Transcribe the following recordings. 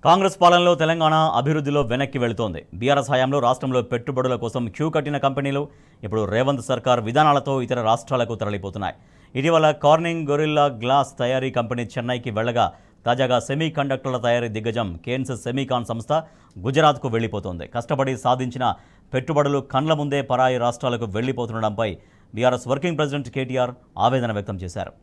కాంగ్రెస్ పాలనలో తెలంగాణ అభివృద్ధిలో వెనక్కి వెళుతోంది. బీఆర్ఎస్ హయాంలో రాష్ట్రంలో పెట్టుబడుల కోసం క్యూ కట్టిన కంపెనీలు ఇప్పుడు రేవంత్ సర్కార్ విధానాలతో ఇతర రాష్ట్రాలకు తరలిపోతున్నాయి. ఇటీవల కార్నింగ్ గొరిల్లా గ్లాస్ తయారీ కంపెనీ చెన్నైకి వెళ్లగా తాజాగా సెమీ కండక్టర్ల తయారీ దిగ్గజం కేన్స్ సెమీకాన్ సంస్థ గుజరాత్కు వెళ్లిపోతోంది. కష్టపడి సాధించిన పెట్టుబడులు కండ్ల ముందే పరాయి రాష్ట్రాలకు వెళ్లిపోతుండడంపై బీఆర్ఎస్ వర్కింగ్ ప్రెసిడెంట్ కేటీఆర్ ఆవేదన వ్యక్తం చేశారు.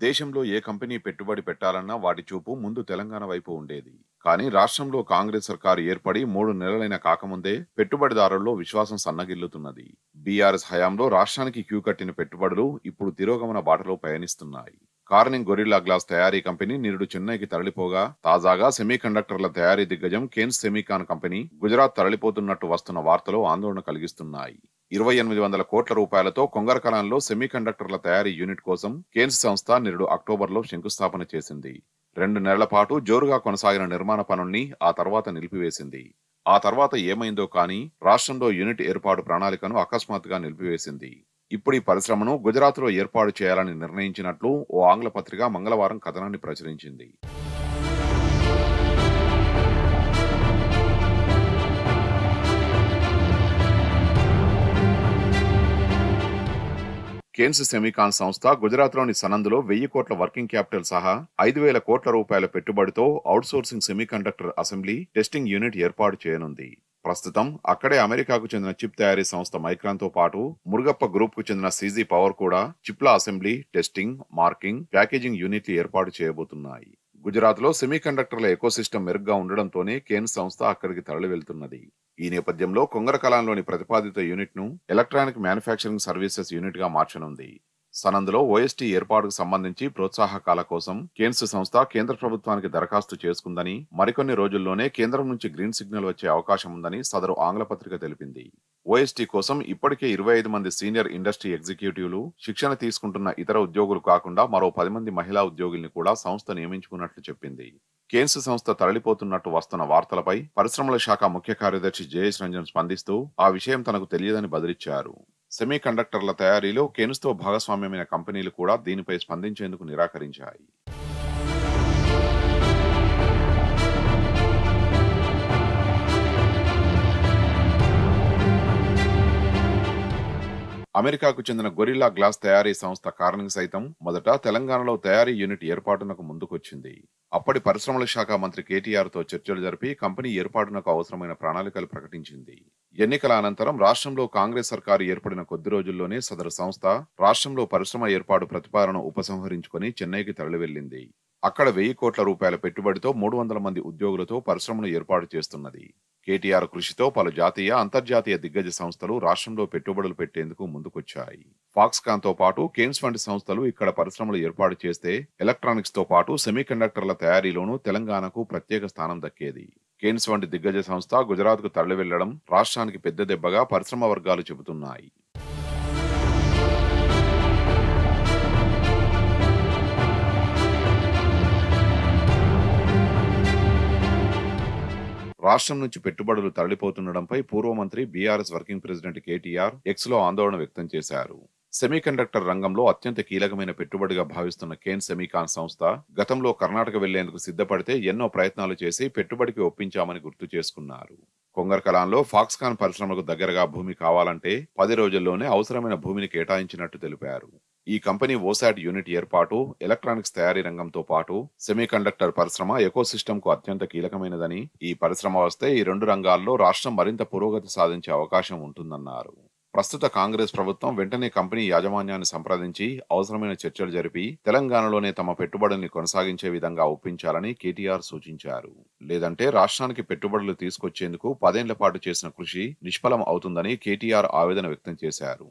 దేశంలో ఏ కంపెనీ పెట్టుబడి పెట్టాలన్నా వాటి చూపు ముందు తెలంగాణ వైపు ఉండేది. కానీ రాష్ట్రంలో కాంగ్రెస్ సర్కారు ఏర్పడి 3 నెలలైన కాకముందే పెట్టుబడిదారుల్లో విశ్వాసం సన్నగిల్లుతున్నది. బీఆర్ఎస్ హయాంలో రాష్ట్రానికి క్యూ కట్టిన పెట్టుబడులు ఇప్పుడు తిరోగమన బాటలో పయనిస్తున్నాయి. కార్నింగ్ గొరిల్లా గ్లాస్ తయారీ కంపెనీ నిరుడు చెన్నైకి తరలిపోగా తాజాగా సెమీ కండక్టర్ల తయారీ దిగ్గజం కేన్స్ సెమీకాన్ కంపెనీ గుజరాత్ తరలిపోతున్నట్టు వస్తున్న వార్తలు ఆందోళన కలిగిస్తున్నాయి. 2800 కోట్ల రూపాయలతో కొంగరకలాన్లో సెమీ కండక్టర్ల తయారీ యూనిట్ కోసం కేన్స్ సంస్థ నిరుడు అక్టోబర్లో శంకుస్థాపన చేసింది. 2 నెలల పాటు జోరుగా కొనసాగిన నిర్మాణ పనుల్ని ఆ తర్వాత నిలిపివేసింది. ఆ తర్వాత ఏమైందో కానీ రాష్ట్రంలో యూనిట్ ఏర్పాటు ప్రణాళికను అకస్మాత్తుగా నిలిపివేసింది. ఇప్పుడు ఈ పరిశ్రమను గుజరాత్లో ఏర్పాటు చేయాలని నిర్ణయించినట్లు ఓ ఆంగ్ల పత్రిక మంగళవారం కథనాన్ని ప్రచురించింది. కేన్స్ సెమీకాన్ సంస్థ గుజరాత్లోని సనంద్లో 1000 కోట్ల వర్కింగ్ క్యాపిటల్ సహా 5000 కోట్ల రూపాయల పెట్టుబడితో outsourcing semiconductor assembly testing unit ఏర్పాటు చేయనుంది. ప్రస్తుతం అక్కడే అమెరికాకు చెందిన చిప్ తయారీ సంస్థ మైక్రాన్ తో పాటు మురుగప్ప గ్రూప్ కు చెందిన సీజీ పవర్ కూడా చిప్ల అసెంబ్లీ, టెస్టింగ్, మార్కింగ్, ప్యాకేజింగ్ యూనిట్లు ఏర్పాటు చేయబోతున్నాయి. గుజరాత్ లో సెమీ కండక్టర్ల ఎకోసిస్టమ్ మెరుగ్గా ఉండడంతోనే కేన్స్ సంస్థ అక్కడికి తరలి వెళ్తున్నది. ఈ నేపథ్యంలో కొంగరకలాన్లోని ప్రతిపాదిత యూనిట్ ను ఎలక్ట్రానిక్ మ్యానుఫ్యాక్చరింగ్ సర్వీసెస్ యూనిట్ గా మార్చనుంది. సనంద్లో ఓఎస్టీ ఏర్పాటుకు సంబంధించి ప్రోత్సాహకాల కోసం కేన్స్ సంస్థ కేంద్ర ప్రభుత్వానికి దరఖాస్తు చేసుకుందని, మరికొన్ని రోజుల్లోనే కేంద్రం నుంచి గ్రీన్ సిగ్నల్ వచ్చే అవకాశం ఉందని సదరు ఆంగ్ల పత్రిక తెలిపింది. ఓఎస్టీ కోసం ఇప్పటికే 25 మంది సీనియర్ ఇండస్ట్రీ ఎగ్జిక్యూటివ్లు, శిక్షణ తీసుకుంటున్న ఇతర ఉద్యోగులు కాకుండా మరో 10 మంది మహిళా ఉద్యోగుల్ని కూడా సంస్థ నియమించుకున్నట్లు చెప్పింది. కేన్స్ సంస్థ తరలిపోతున్నట్టు వస్తున్న వార్తలపై పరిశ్రమల శాఖ ముఖ్య కార్యదర్శి జయేష్ రంజన్ స్పందిస్తూ ఆ విషయం తనకు తెలియదని బదులిచ్చారు. సెమీ కండక్టర్ల తయారీలో కేన్స్ తో భాగస్వామ్యమైన కంపెనీలు కూడా దీనిపై స్పందించేందుకు నిరాకరించాయి. అమెరికాకు చెందిన గొరిల్లా గ్లాస్ తయారీ సంస్థ కార్నింగ్ సైతం మొదట తెలంగాణలో తయారీ యూనిట్ ఏర్పాటునకు ముందుకొచ్చింది. అప్పటి పరిశ్రమల శాఖ మంత్రి కేటీఆర్ తో చర్చలు జరిపి కంపెనీ ఏర్పాటునకు అవసరమైన ప్రణాళికలు ప్రకటించింది. ఎన్నికల అనంతరం రాష్ట్రంలో కాంగ్రెస్ సర్కారు ఏర్పడిన కొద్ది రోజుల్లోనే సదరు సంస్థ రాష్ట్రంలో పరిశ్రమ ఏర్పాటు ప్రతిపాదనను ఉపసంహరించుకుని చెన్నైకి తరలి వెళ్లింది. అక్కడ 1000 కోట్ల రూపాయల పెట్టుబడితో 300 మంది ఉద్యోగులతో పరిశ్రమను ఏర్పాటు చేస్తున్నది. కేటీఆర్ కృషితో పలు జాతీయ, అంతర్జాతీయ దిగ్గజ సంస్థలు రాష్ట్రంలో పెట్టుబడులు పెట్టేందుకు ముందుకొచ్చాయి. ఫాక్స్కాన్ తో పాటు కేన్స్ వంటి సంస్థలు ఇక్కడ పరిశ్రమలు ఏర్పాటు చేస్తే ఎలక్ట్రానిక్స్ తో పాటు సెమీ కండక్టర్ల తయారీలోనూ తెలంగాణకు ప్రత్యేక స్థానం దక్కేది. కేన్స్ వంటి దిగ్గజ సంస్థ గుజరాత్ కు తరలి వెళ్లడం రాష్ట్రానికి పెద్ద దెబ్బగా పరిశ్రమ వర్గాలు చెబుతున్నాయి. రాష్ట్రం నుంచి పెట్టుబడులు తరలిపోతుండడంపై పూర్వ మంత్రి BRS working president KTR X లో ఆందోళన వ్యక్తం చేశారు. సెమీ కండక్టర్ రంగంలో అత్యంత కీలకమైన పెట్టుబడిగా భావిస్తున్న కేన్స్ సెమీకాన్ సంస్థ గతంలో కర్ణాటక వెళ్లేందుకు సిద్ధపడితే ఎన్నో ప్రయత్నాలు చేసి పెట్టుబడికి ఒప్పించామని గుర్తు చేసుకున్నారు. కొంగరకలాన్లో ఫాక్స్కాన్ పరిశ్రమకు దగ్గరగా భూమి కావాలంటే 10 రోజుల్లోనే అవసరమైన భూమిని కేటాయించినట్టు తెలిపారు. ఈ కంపెనీ ఓసాట్ యూనిట్ ఏర్పాటు, ఎలక్ట్రానిక్స్ తయారీ రంగంతో పాటు సెమీ కండక్టర్ పరిశ్రమ ఎకోసిస్టమ్ కు అత్యంత కీలకమైనదని, ఈ పరిశ్రమ వస్తే ఈ 2 రంగాల్లో రాష్ట్రం మరింత పురోగతి సాధించే అవకాశం ఉంటుందన్నారు. ప్రస్తుత కాంగ్రెస్ ప్రభుత్వం వెంటనే కంపెనీ యాజమాన్యాన్ని సంప్రదించి అవసరమైన చర్చలు జరిపి తెలంగాణలోనే తమ పెట్టుబడుల్ని కొనసాగించే విధంగా ఒప్పించాలని కేటీఆర్ సూచించారు. లేదంటే రాష్ట్రానికి పెట్టుబడులు తీసుకొచ్చేందుకు 10 ఏళ్ల పాటు చేసిన కృషి నిష్ఫలం అవుతుందని కేటీఆర్ ఆవేదన వ్యక్తం చేశారు.